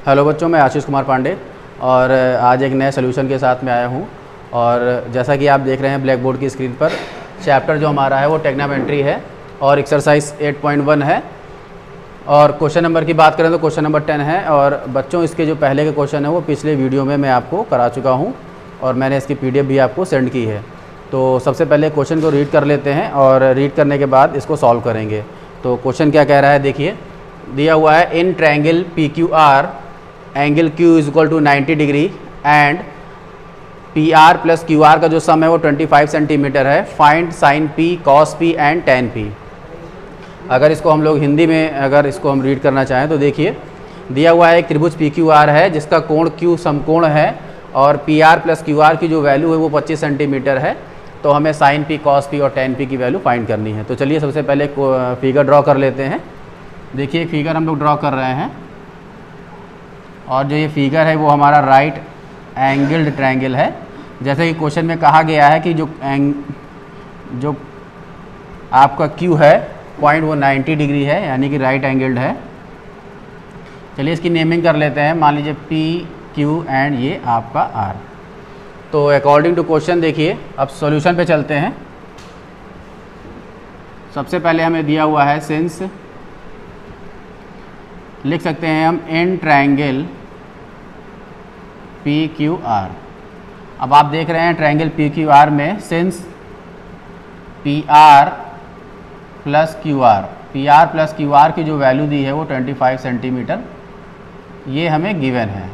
Hello बच्चों, मैं आशीष कुमार पांडे और आज एक नए सोल्यूशन के साथ में आया हूं। और जैसा कि आप देख रहे हैं ब्लैक बोर्ड की स्क्रीन पर, चैप्टर जो हमारा है वो ट्रिग्नोमेट्री है और एक्सरसाइज 8.1 है। और क्वेश्चन नंबर की बात करें तो क्वेश्चन नंबर 10 है। और बच्चों, इसके जो पहले के क्वेश्चन है वो पिछले वीडियो में मैं आपको करा चुका हूँ और मैंने इसकी PDF भी आपको सेंड की है। तो सबसे पहले क्वेश्चन को रीड कर लेते हैं और रीड करने के बाद इसको सॉल्व करेंगे। तो क्वेश्चन क्या कह रहा है, देखिए। दिया हुआ है in triangle PQR angle Q is equal to 90 degree and PR plus QR का जो सम है वो 25 सेंटीमीटर है। Find sine P, cos P and tan P। अगर इसको हम लोग हिंदी में अगर इसको हम रीड करना चाहें तो देखिए, दिया हुआ है एक त्रिभुज PQR है जिसका कोण Q समकोण है और PR प्लस QR की जो वैल्यू है वो 25 सेंटीमीटर है। तो हमें साइन P, कॉस P और टेन P की वैल्यू फाइंड करनी है। तो चलिए सबसे पहले फिगर ड्रॉ कर लेते हैं। देखिए, फिगर हम लोग ड्रॉ कर रहे हैं और जो ये फिगर है वो हमारा राइट एंगल्ड ट्रायंगल है। जैसे कि क्वेश्चन में कहा गया है कि जो आपका Q है पॉइंट वो 90 डिग्री है, यानी कि राइट एंगल्ड है। चलिए इसकी नेमिंग कर लेते हैं, मान लीजिए P, Q एंड ये आपका R। तो अकॉर्डिंग टू क्वेश्चन देखिए, अब सॉल्यूशन पे चलते हैं। सबसे पहले हमें दिया हुआ है सिंस, लिख सकते हैं हम इन ट्रायंगल PQR। अब आप देख रहे हैं ट्रायंगल PQR में सिंस PR प्लस QR की जो वैल्यू दी है वो 25 सेंटीमीटर, ये हमें गिवन है।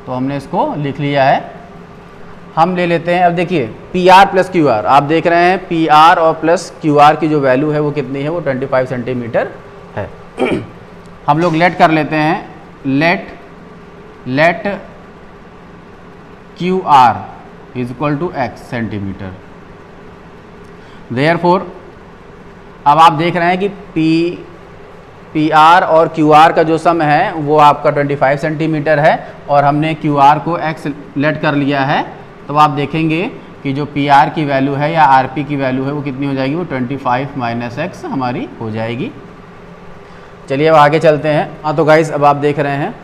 तो हमने इसको लिख लिया है। हम ले लेते हैं, अब देखिए PR प्लस QR, आप देख रहे हैं PR और प्लस QR की जो वैल्यू है वो कितनी है, वो 25 सेंटीमीटर है। हम लोग लेट कर लेते हैं, let QR is equal to x centimetre. Therefore अब आप देख रहे हैं कि PR और QR का जो सम है वो आपका 25 सेंटीमीटर है और हमने QR को x लेट कर लिया है। तो आप देखेंगे कि जो PR की वैल्यू है या RP की वैल्यू है वो कितनी हो जाएगी, वो 25 माइनस x हमारी हो जाएगी। चलिए अब आगे चलते हैं। हाँ, तो गाइस अब आप देख रहे हैं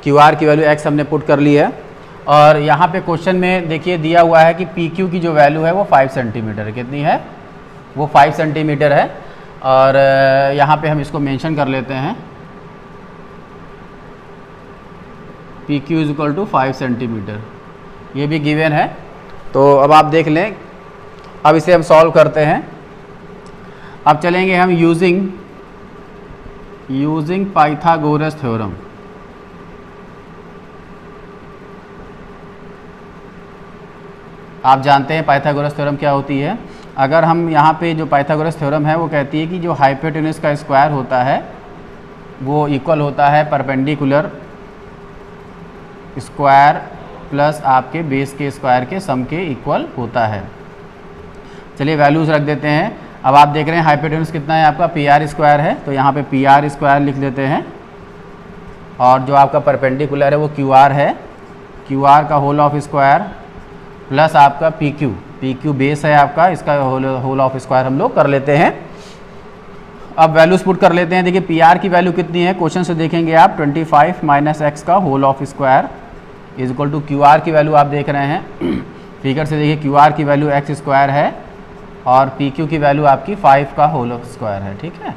QR की वैल्यू x हमने पुट कर ली है और यहाँ पे क्वेश्चन में देखिए दिया हुआ है कि PQ की जो वैल्यू है वो 5 सेंटीमीटर है। कितनी है, वो 5 सेंटीमीटर है। और यहाँ पे हम इसको मेंशन कर लेते हैं, PQ is equal to 5 centimetre, ये भी गिवन है। तो अब आप देख लें, अब इसे हम सॉल्व करते हैं। अब चलेंगे हम यूजिंग पाइथागोरस थ्योरम। आप जानते हैं पाइथागोरस थ्योरम क्या होती है। अगर हम यहाँ पे जो पाइथागोरस थ्योरम है वो कहती है कि जो हाइपोटेन्यूज का स्क्वायर होता है वो इक्वल होता है परपेंडिकुलर स्क्वायर प्लस आपके बेस के स्क्वायर के सम के इक्वल होता है। चलिए वैल्यूज रख देते हैं। अब आप देख रहे हैं हाइपोटेन्यूज कितना है आपका, PR स्क्वायर है, तो यहाँ पे PR स्क्वायर लिख देते हैं। और जो आपका परपेंडिकुलर है वो QR है, QR का होल ऑफ स्क्वायर प्लस आपका PQ बेस है आपका, इसका होल ऑफ स्क्वायर हम लोग कर लेते हैं। अब वैल्यूज पुट कर लेते हैं। देखिए PR की वैल्यू कितनी है, क्वेश्चन से देखेंगे आप, 25 माइनस x का whole of square is equal to QR की वैल्यू आप देख रहे हैं फिगर से, देखिए QR की वैल्यू x स्क्वायर है और PQ की वैल्यू आपकी 5 का होल स्क्वायर है। ठीक है,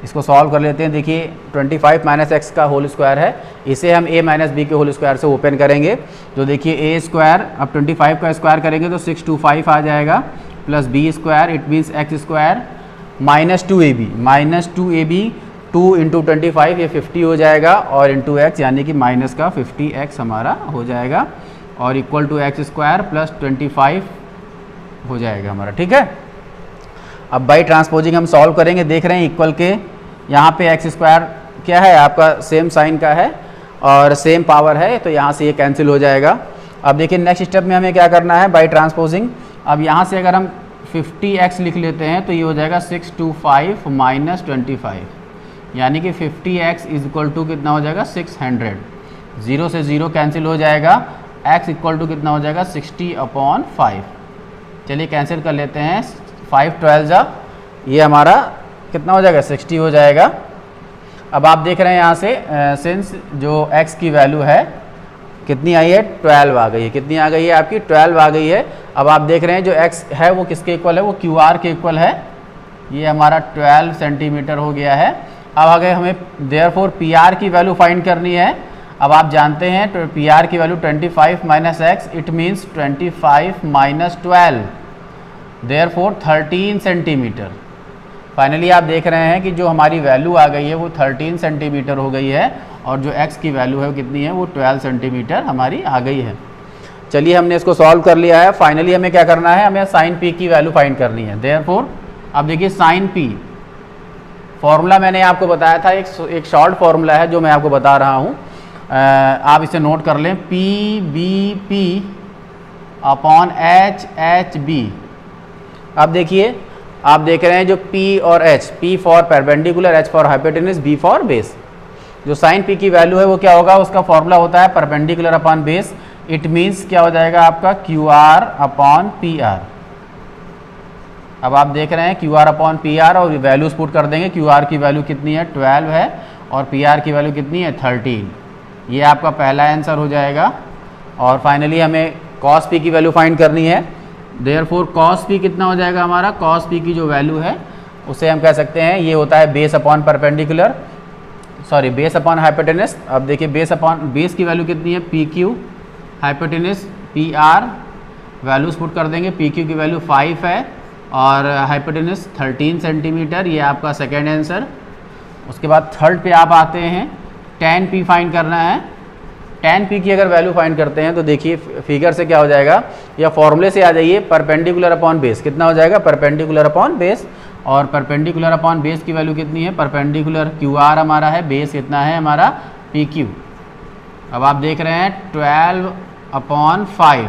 इसको सॉल्व कर लेते हैं। देखिए 25 माइनस x का होल स्क्वायर है, इसे हम a माइनस b के होल स्क्वायर से ओपन करेंगे। तो देखिए a स्क्वायर, अब 25 का स्क्वायर करेंगे तो 625 आ जाएगा, plus b square, it means x square minus 2ab 2 into 25 ये 50 हो जाएगा और इंटू x यानी कि माइनस का 50x हमारा हो जाएगा और equal to x square plus 25 हो जाएगा हमारा। ठीक है, अब बाई ट्रांसपोजिंग हम सॉल्व करेंगे। देख रहे हैं इक्वल के यहाँ पे x स्क्वायर क्या है आपका, सेम साइन का है और सेम पावर है, तो यहाँ से ये कैंसिल हो जाएगा। अब देखिए नेक्स्ट स्टेप में हमें क्या करना है, बाई ट्रांसपोजिंग। अब यहाँ से अगर हम 50x लिख लेते हैं तो ये हो जाएगा 625 माइनस 25, यानी कि 50x इज इक्वल टू कितना हो जाएगा, 600। 0 से 0 कैंसिल हो जाएगा, x इक्वल टू कितना हो जाएगा, 60/5। चलिए कैंसिल कर लेते हैं, 5 12 जा, ये हमारा कितना हो जाएगा, 60 हो जाएगा। अब आप देख रहे हैं यहाँ से सिंस जो x की वैल्यू है कितनी आई है, 12 आ गई है। कितनी आ गई है आपकी, 12 आ गई है। अब आप देख रहे हैं जो x है वो किसके इक्वल है, वो QR के इक्वल है। ये हमारा 12 सेंटीमीटर हो गया है। अब आगे हमें देयरफॉर PR की वैल्यू फाइंड करनी है। अब आप जानते हैं तो PR की value 25 minus x, it means 25 minus 12, therefore 13 centimetre. Finally आप देख रहे हैं कि जो हमारी वैल्यू आ गई है वो 13 सेंटीमीटर हो गई है और जो x की वैल्यू है वो कितनी है, वो 12 सेंटीमीटर हमारी आ गई है। चलिए हमने इसको सॉल्व कर लिया है। फाइनली हमें क्या करना है, हमें साइन p की वैल्यू फाइंड करनी है। देयरफॉर अब देखिए साइन p फॉर्मूला मैंने आपको बताया था, एक शॉर्ट फॉर्मूला है जो मैं आपको बता रहा हूँ, आप इसे नोट कर लें। PBP upon HHB। अब देखिए आप देख रहे हैं जो P और H, P for perpendicular, H for hypotenuse, B for base. जो साइन P की वैल्यू है वो क्या होगा, उसका फॉर्मूला होता है perpendicular upon base. It means क्या हो जाएगा आपका QR अपॉन PR। अब आप देख रहे हैं QR अपॉन PR और वैल्यूज पुट कर देंगे। QR की वैल्यू कितनी है, 12 है और PR की वैल्यू कितनी है, 13। ये आपका पहला आंसर हो जाएगा। और फाइनली हमें cos P की वैल्यू फाइंड करनी है। देयरफॉर cos P कितना हो जाएगा हमारा, cos P की जो वैल्यू है उसे हम कह सकते हैं ये होता है base upon perpendicular, sorry base upon hypotenuse. अब देखिए बेस की वैल्यू कितनी है, PQ, hypotenuse PR, values put कर देंगे। PQ की वैल्यू 5 है और हाइपोटेनस 13 सेंटीमीटर, ये आपका सेकेंड आंसर। उसके बाद थर्ड पे आप आते हैं, tan P फाइंड करना है। tan P की अगर वैल्यू फाइंड करते हैं तो देखिए फिगर से क्या हो जाएगा, या फॉर्मूले से आ जाइए, परपेंडिकुलर अपॉन बेस कितना हो जाएगा, परपेंडिकुलर अपॉन बेस। और परपेंडिकुलर अपॉन बेस की वैल्यू कितनी है, परपेंडिकुलर QR हमारा है, बेस कितना है हमारा PQ। अब आप देख रहे हैं 12 upon 5।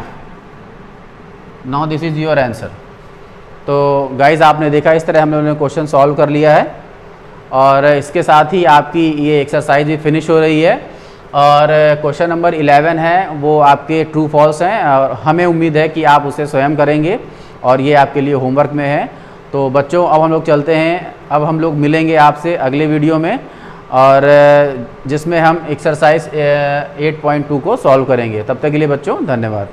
Now this is your answer. तो गाइज आपने देखा इस तरह हम लोगों ने क्वेश्चन सॉल्व कर लिया है और इसके साथ ही आपकी ये एक्सरसाइज भी फिनिश हो रही है। और क्वेश्चन नंबर 11 है वो आपके ट्रू फॉल्स हैं और हमें उम्मीद है कि आप उसे स्वयं करेंगे और ये आपके लिए होमवर्क में है। तो बच्चों अब हम लोग चलते हैं, अब हम लोग मिलेंगे आपसे अगले वीडियो में और जिसमें हम एक्सरसाइज 8.2 को सॉल्व करेंगे। तब तक के लिए बच्चों धन्यवाद।